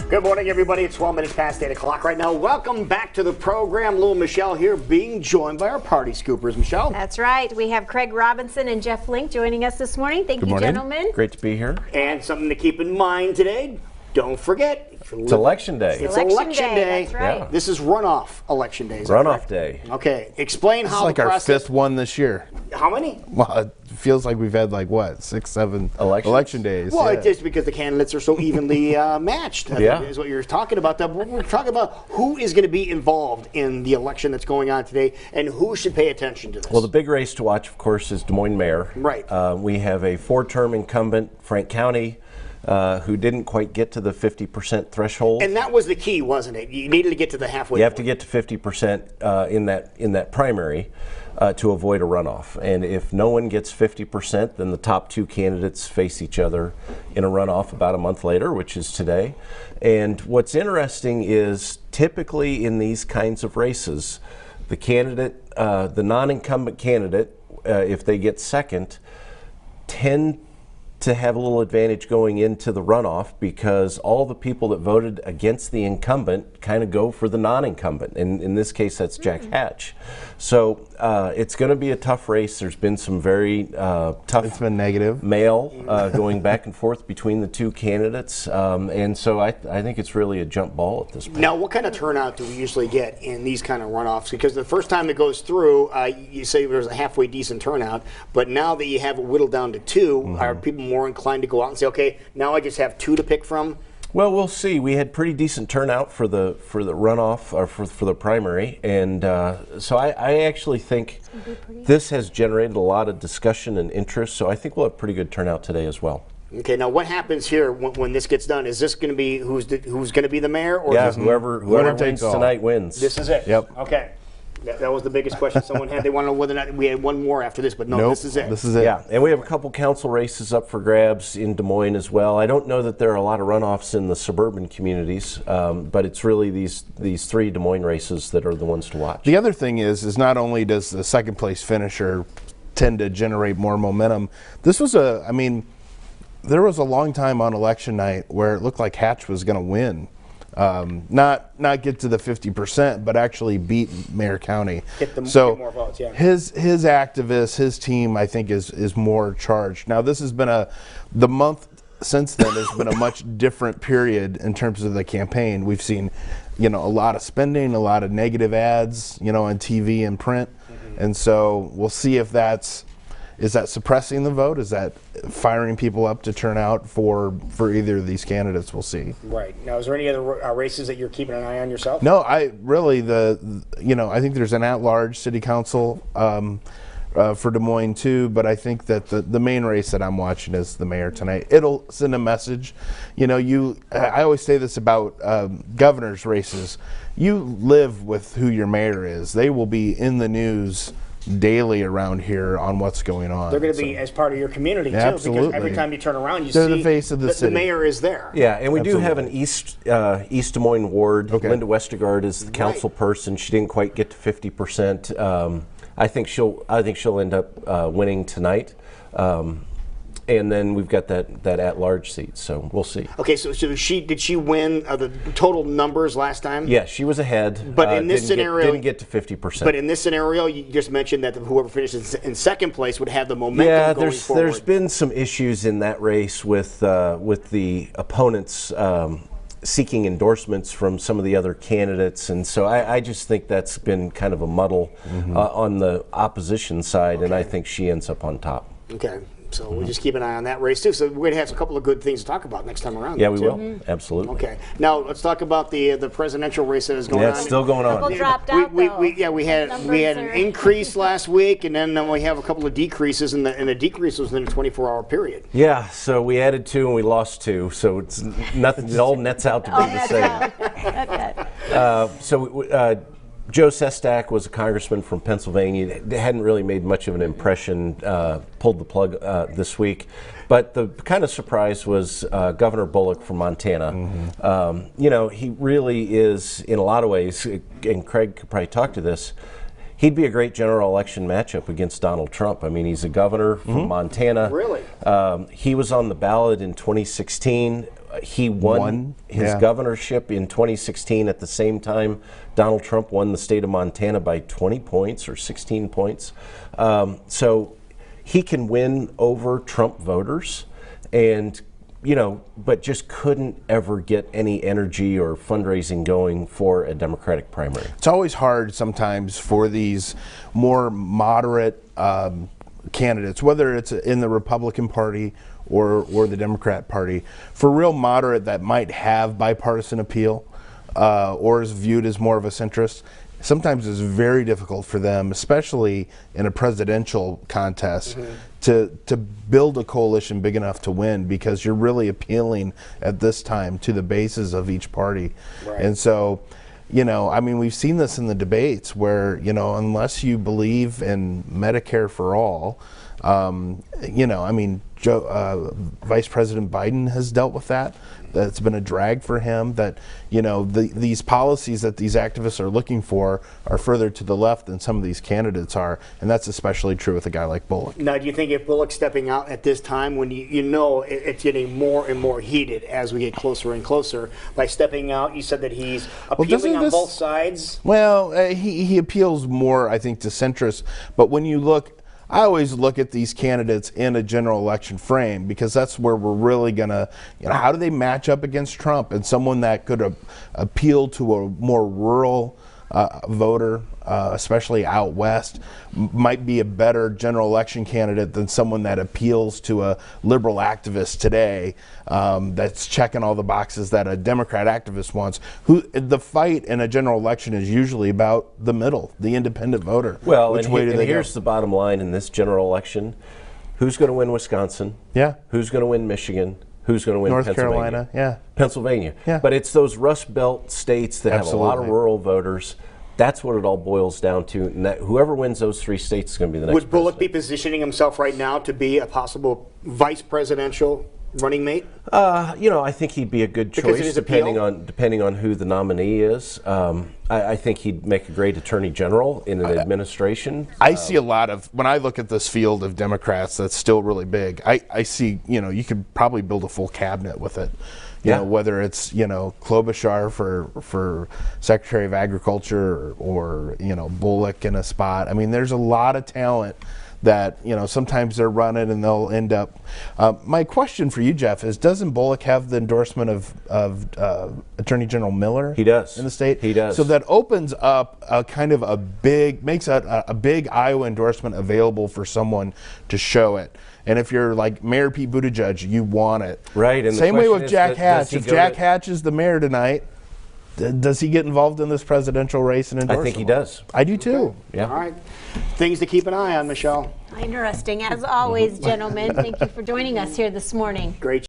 Good morning, everybody. It's 12 minutes past 8 o'clock right now. Welcome back to the program. Lou and Michelle here, being joined by our party scoopers. Michelle? That's right. We have Craig Robinson and Jeff Link joining us this morning. Thank you, gentlemen. Great to be here. And something to keep in mind today, don't forget. It's election day. It's election day. That's right. Yeah. This is runoff election day. Runoff day. Okay. Explain how It's like the our process. fifth one this year. How many? Well, it feels like we've had like what, 6, 7 election days. Well, yeah. it's just because the candidates are so evenly matched. I Yeah. think is what you're talking about. We're talking about who is going to be involved in the election that's going on today and who should pay attention to this. Well, the big race to watch, of course, is Des Moines Mayor. Right. We have a 4-term incumbent, Frank County, who didn't quite get to the 50% threshold. And that was the key, wasn't it? You needed to get to the halfway You have point. to get to 50% in that primary to avoid a runoff. And if no one gets 50%, then the top 2 candidates face each other in a runoff about a month later, which is today. And what's interesting is typically in these kinds of races, the candidate, the non-incumbent candidate, if they get second, tend to have a little advantage going into the runoff because all the people that voted against the incumbent kind of go for the non-incumbent. And in this case, that's Jack Hatch. So it's going to be a tough race. There's been some very tough It's been negative. mail going back and forth between the 2 candidates. And so I think it's really a jump ball at this point. Now, what kind of turnout do we usually get in these kind of runoffs? Because the first time it goes through, you say there's a halfway decent turnout, but now that you have it whittled down to 2, are people more inclined to go out and say, okay, now I just have 2 to pick from? Well, we'll see. We had pretty decent turnout for the runoff or for the primary, and so I actually think this has generated a lot of discussion and interest. So I think we'll have pretty good turnout today as well. Okay, now what happens here when this gets done? Is this going to be who's going to be the mayor? Or Yeah, is this, whoever Winner wins takes all. tonight wins. this is it? Yep. Okay. That was the biggest question someone had. They want to know whether or not we had one more after this, but no, Nope. this is it. This is it. Yeah, and we have a couple council races up for grabs in Des Moines as well. I don't know that there are a lot of runoffs in the suburban communities, but it's really these 3 Des Moines races that are the ones to watch. The other thing is not only does the second place finisher tend to generate more momentum, there was a long time on election night where it looked like Hatch was going to win. Not get to the 50%, but actually beat Mayor County. Get more votes, yeah. His activists, his team, I think is more charged. Now this has been the month since then has been a much different period in terms of the campaign. We've seen, a lot of spending, a lot of negative ads, on TV and print, and so we'll see if is that suppressing the vote? Is that firing people up to turn out for either of these candidates? We'll see. Right. Now, is there any other races that you're keeping an eye on yourself? No, I really I think there's an at-large city council for Des Moines too, but I think that the main race that I'm watching is the mayor tonight. It'll send a message. I always say this about governor's races. You live with who your mayor is. They will be in the news daily around here on what's going on. They're going to be as part of your community too, Absolutely. because every time you turn around, They're see the face of the city. The mayor is there. Yeah, and we do have Absolutely. an East Des Moines ward. Okay. Linda Westergaard is the council person. She didn't quite get to 50%. I think she'll end up winning tonight. And then we've got that at-large seat, so we'll see. Okay, so did she win the total numbers last time? Yeah, she was ahead. But in this scenario, didn't get to 50%. But in this scenario, you just mentioned that whoever finishes in second place would have the momentum going forward. There's been some issues in that race with the opponents seeking endorsements from some of the other candidates, and so I just think that's been kind of a muddle on the opposition side, and I think she ends up on top. Okay. So we'll just keep an eye on that race too. So we're going to have a couple of good things to talk about next time around. Yeah, we will. Absolutely. Okay. Now let's talk about the presidential race that is going on. Yeah, it's still going on. Couple dropped out, though. We had an increase last week, and then we have a couple of decreases, and the decrease was in a 24-hour period. Yeah, so we added 2 and we lost 2, so it's nothing. It all nets out to be the same. Joe Sestak was a congressman from Pennsylvania. They hadn't really made much of an impression, pulled the plug this week. But the kind of surprise was Governor Bullock from Montana. He really is, in a lot of ways, and Craig could probably talk to this, he'd be a great general election matchup against Donald Trump. I mean, he's a governor from Montana. Really? He was on the ballot in 2016 he won his governorship in 2016 at the same time Donald Trump won the state of Montana by 20 points or 16 points. So he can win over Trump voters, and but just couldn't ever get any energy or fundraising going for a Democratic primary. It's always hard sometimes for these more moderate candidates, whether it's in the Republican Party or the Democrat Party, for real moderate that might have bipartisan appeal or is viewed as more of a centrist. Sometimes it's very difficult for them, especially in a presidential contest, to build a coalition big enough to win, because you're really appealing at this time to the bases of each party. Right. And so, I mean, we've seen this in the debates where, unless you believe in Medicare for all, I mean, Vice President Biden has dealt with that. That's been a drag for him, that, these policies that these activists are looking for are further to the left than some of these candidates are. And that's especially true with a guy like Bullock. Now, do you think if Bullock's stepping out at this time, when it's getting more and more heated as we get closer and closer, by stepping out, you said that he's appealing on both sides? Well, he appeals more, I think, to centrists. But when you look, I always look at these candidates in a general election frame, because that's where we're really going to, how do they match up against Trump? And someone that could appeal to a more rural voter, especially out west, might be a better general election candidate than someone that appeals to a liberal activist today, that's checking all the boxes that a Democrat activist wants. The fight in a general election is usually about the middle, the independent voter. Well, here's the bottom line in this general election: who's going to win Wisconsin? Yeah. Who's going to win Michigan? Who's going to win North Pennsylvania? Carolina? Yeah. Pennsylvania. Yeah. But it's those Rust Belt states that have a lot of rural voters. That's what it all boils down to. And whoever wins those 3 states is going to be the next Would Bullock president. be positioning himself right now to be a possible vice presidential running mate? I think he'd be a good choice depending on who the nominee is. I think he'd make a great attorney general in an administration. I see a lot of, when I look at this field of Democrats that's still really big, I see, you could probably build a full cabinet with it. Whether it's, Klobuchar for Secretary of Agriculture or Bullock in a spot. I mean, there's a lot of talent that, sometimes they're running and they'll end up. My question for you, Jeff, is doesn't Bullock have the endorsement of Attorney General Miller? He does. In the state? He does. So that opens up makes a big Iowa endorsement available for someone to show it. And if you're like Mayor Pete Buttigieg, you want it. Right. And same way with Jack Hatch. If Jack Hatch is the mayor tonight, does he get involved in this presidential race and endorsement? I think he does. I do too. Okay. Yeah. All right. Things to keep an eye on, Michelle. Interesting. As always, gentlemen, thank you for joining us here this morning. Great.